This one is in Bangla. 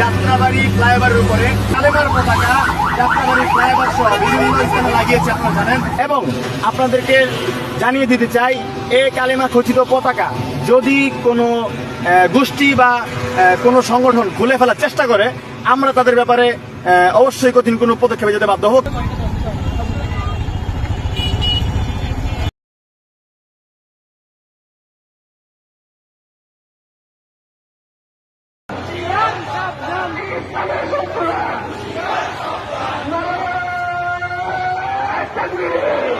যাত্রাবাড়ি ফ্লাইওভারের উপরে কালেমার পতাকা যাত্রাবাড়ি ফ্লাইওভার সহ বিভিন্ন স্থানে লাগিয়েছে, আপনারা জানেন। এবং আপনাদেরকে জানিয়ে দিতে চাই, এই কালেমা খচিত পতাকা যদি কোনো গোষ্ঠী বা কোনো সংগঠন খুলে ফেলার চেষ্টা করে, আমরা তাদের ব্যাপারে অবশ্যই কঠিন কোনো পদক্ষেপে যেতে বাধ্য হব। Takbir!